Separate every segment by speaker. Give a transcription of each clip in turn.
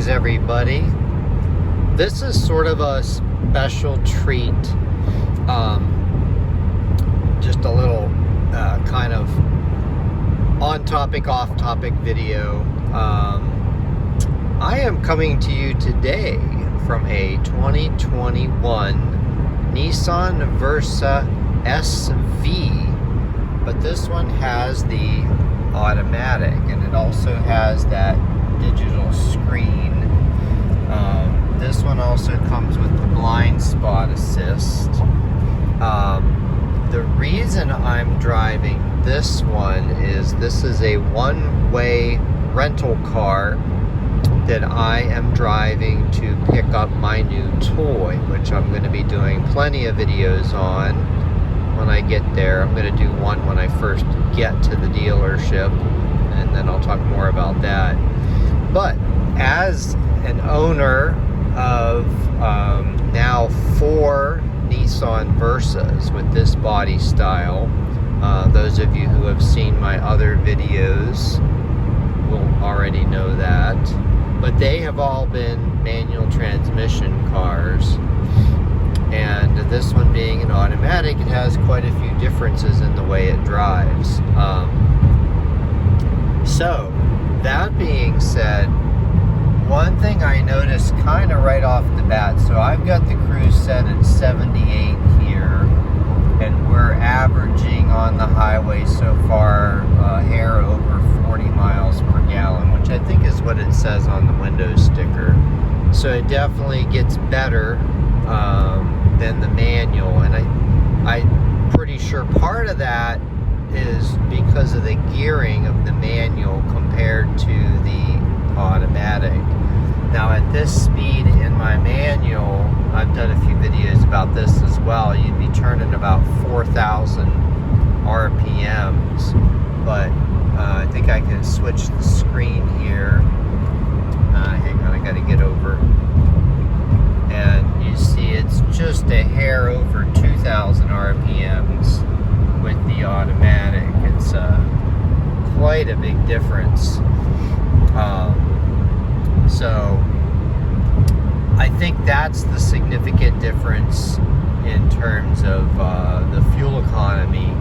Speaker 1: Greetings, everybody. This is sort of a special treat. Just a little kind of on-topic, off-topic video. I am coming to you today from a 2021 Nissan Versa SV, but this one has the automatic, and it also has that digital screen. This one also comes with the blind spot assist. The reason I'm driving this one is this is a one-way rental car that I am driving to pick up my new toy, which I'm going to be doing plenty of videos on when I get there. I'm going to do one when I first get to the dealership, and then I'll talk more about that. But as an owner of now 4 Nissan Versas with this body style, those of you who have seen my other videos will already know that, but they have all been manual transmission cars, and this one being an automatic, it has quite a few differences in the way it drives. So that being said, one thing I noticed kind of right off the bat, so I've got the cruise set at 78 here, and we're averaging on the highway so far a hair over 40 miles per gallon, which I think is what it says on the Windows sticker. So it definitely gets better than the manual, and I'm pretty sure part of that is because of the gearing of the manual compared to the automatic. Now at this speed in my manual, I've done a few videos about this as well, you'd be turning about 4,000 RPMs, but I think I can switch the screen here. Hang on, I gotta get over. And you see it's just a hair over 2,000 RPMs with the automatic. It's quite a big difference. So I think that's the significant difference in terms of the fuel economy.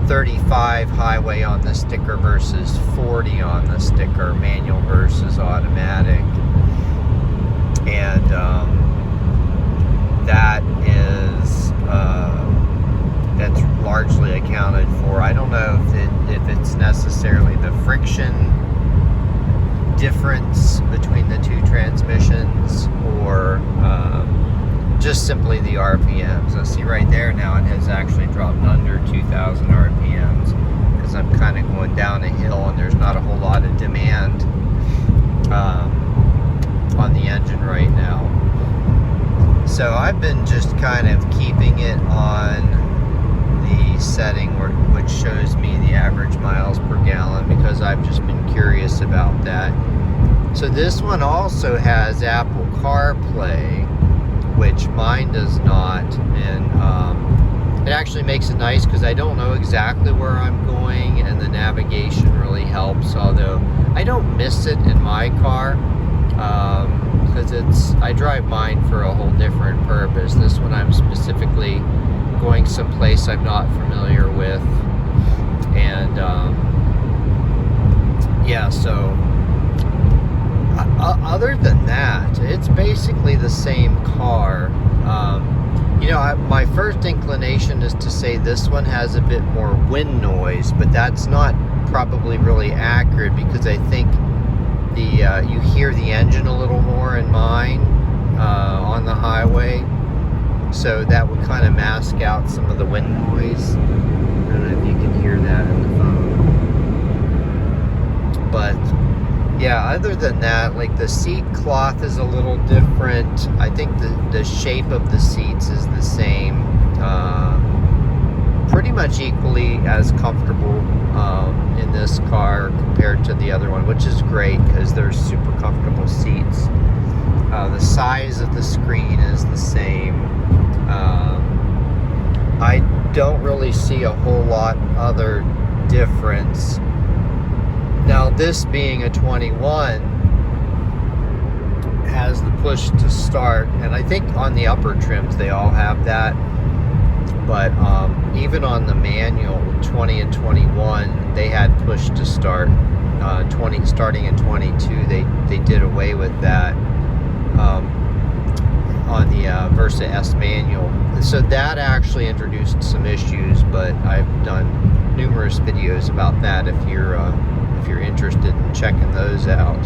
Speaker 1: 35 highway on the sticker versus 40 on the sticker, manual versus automatic. And that is that's largely accounted for. I don't know if it's necessarily the friction difference between the two transmissions, or just simply the RPMs. I see right there now it has actually dropped under 2,000 RPMs because I'm kind of going down a hill and there's not a whole lot of demand on the engine right now. So I've been just kind of keeping it on the setting which shows me the average miles per gallon, because I've just been curious about that. So this one also has Apple CarPlay, which mine does not, and it actually makes it nice because I don't know exactly where I'm going, and the navigation really helps, although I don't miss it in my car because I drive mine for a whole different purpose. This one I'm specifically going someplace I'm not familiar with, and yeah, so other than that, it's basically the same car. You know, my first inclination is to say this one has a bit more wind noise, but that's not probably really accurate, because I think you hear the engine a little more in mine on the highway, so that would kind of mask out some of the wind noise. I don't know if you can hear that in the phone, but yeah, other than that, like the seat cloth is a little different. I think the shape of the seats is the same, pretty much equally as comfortable in this car compared to the other one, which is great because they're super comfortable seats. The size of the screen is the same. I don't really see a whole lot other difference. Now this being a 21, has the push to start, and I think on the upper trims they all have that. But even on the manual 20 and 21, they had push to start. Starting in 22, they did away with that on the Versa S manual. So that actually introduced some issues, but I've done numerous videos about that if you're interested in checking those out.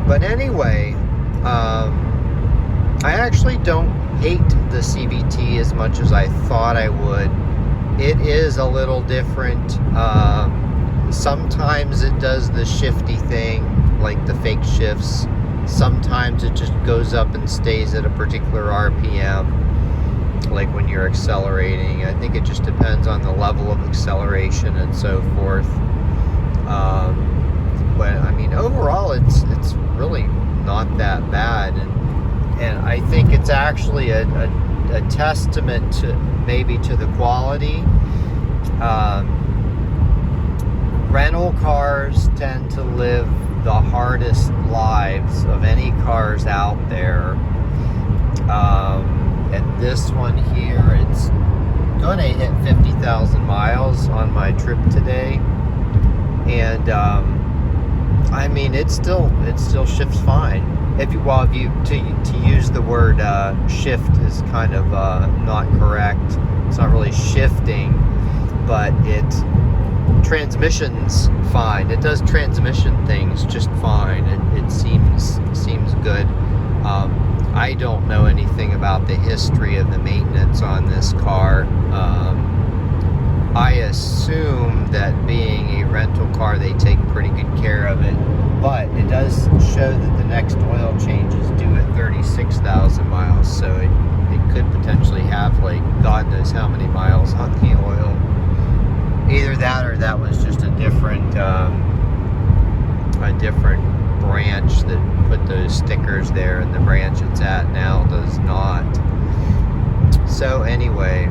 Speaker 1: But anyway, I actually don't hate the CVT as much as I thought I would. It is a little different. Sometimes it does the shifty thing, like the fake shifts. Sometimes it just goes up and stays at a particular RPM, like when you're accelerating. I think it just depends on the level of acceleration and so forth. But I mean, overall, it's really not that bad, and I think it's actually a testament to maybe to the quality. Rental cars tend to live the hardest lives of any cars out there. And this one here, it's going to hit 50,000 miles on my trip today. And I mean, it still shifts fine. If you to use the word shift is kind of not correct. It's not really shifting, but transmission's fine. It does transmission things just fine. It seems good. I don't know anything about the history of the maintenance on this car. I assume that being a rental car, they take pretty good care of it. But it does show that the next oil change is due at 36,000 miles. So it could potentially have, like, God knows how many miles on the oil. Either that or that was just a different branch that put those stickers there, and the branch it's at now does not. So anyway,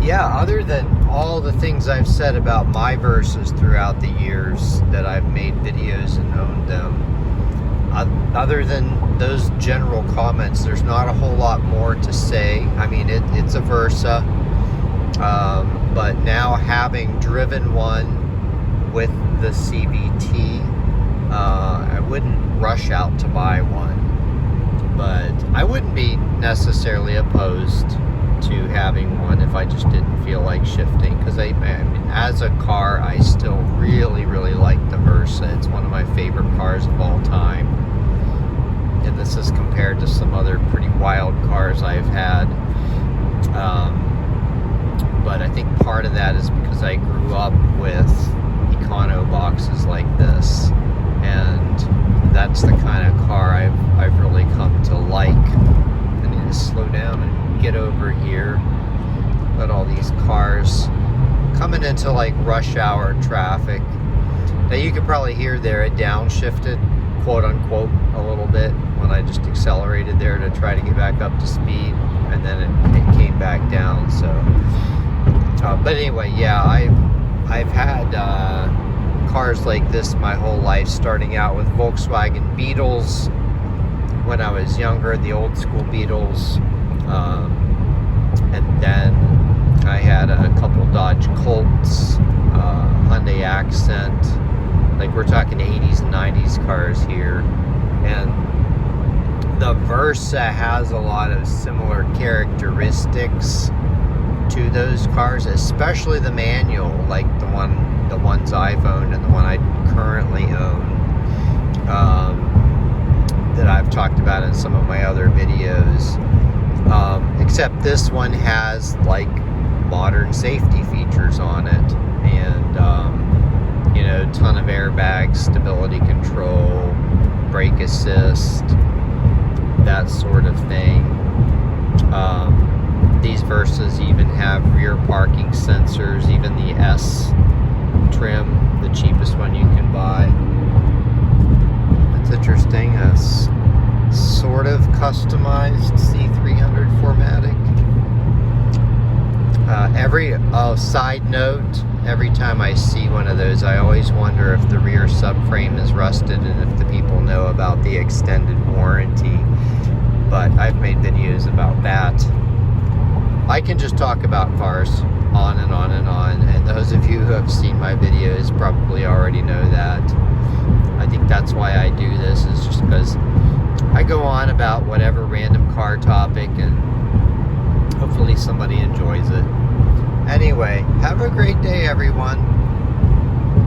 Speaker 1: yeah, other than all the things I've said about my Versas throughout the years that I've made videos and owned them, other than those general comments, there's not a whole lot more to say. I mean, it's a Versa. But now, having driven one with the CVT, I wouldn't rush out to buy one, but I wouldn't be necessarily opposed to having one if I just didn't feel like shifting, because I mean, as a car, I still really like the Versa. It's one of my favorite cars of all time, and this is compared to some other pretty wild cars I've had. But I think part of that is because I grew up with econo boxes like this, and that's the kind of car I've really come to like. I need to slow down and get over here. Let all these cars coming into like rush hour traffic. Now you could probably hear there it downshifted, quote unquote, a little bit when I just accelerated there to try to get back up to speed, and then it came back down. So. But anyway, yeah, I've had cars like this my whole life, starting out with Volkswagen Beetles when I was younger, the old school Beetles, and then I had a couple Dodge Colts, Hyundai Accent, like we're talking 80s and 90s cars here, and the Versa has a lot of similar characteristics to those cars, especially the manual, like the ones I've owned and the one I currently own, that I've talked about in some of my other videos. Except this one has like modern safety features on it, and ton of airbags, stability control, brake assist, that sort of thing. These Versas even have rear parking sensors, even the S trim, the cheapest one you can buy. That's interesting. A sort of customized C300 4MATIC. Side note, every time I see one of those, I always wonder if the rear subframe is rusted and if the people know about the extended warranty. But I've made videos about that. I can just talk about cars on and on and on, and those of you who have seen my videos probably already know that. I think that's why I do this, is just because I go on about whatever random car topic, and hopefully somebody enjoys it. Anyway, have a great day, everyone.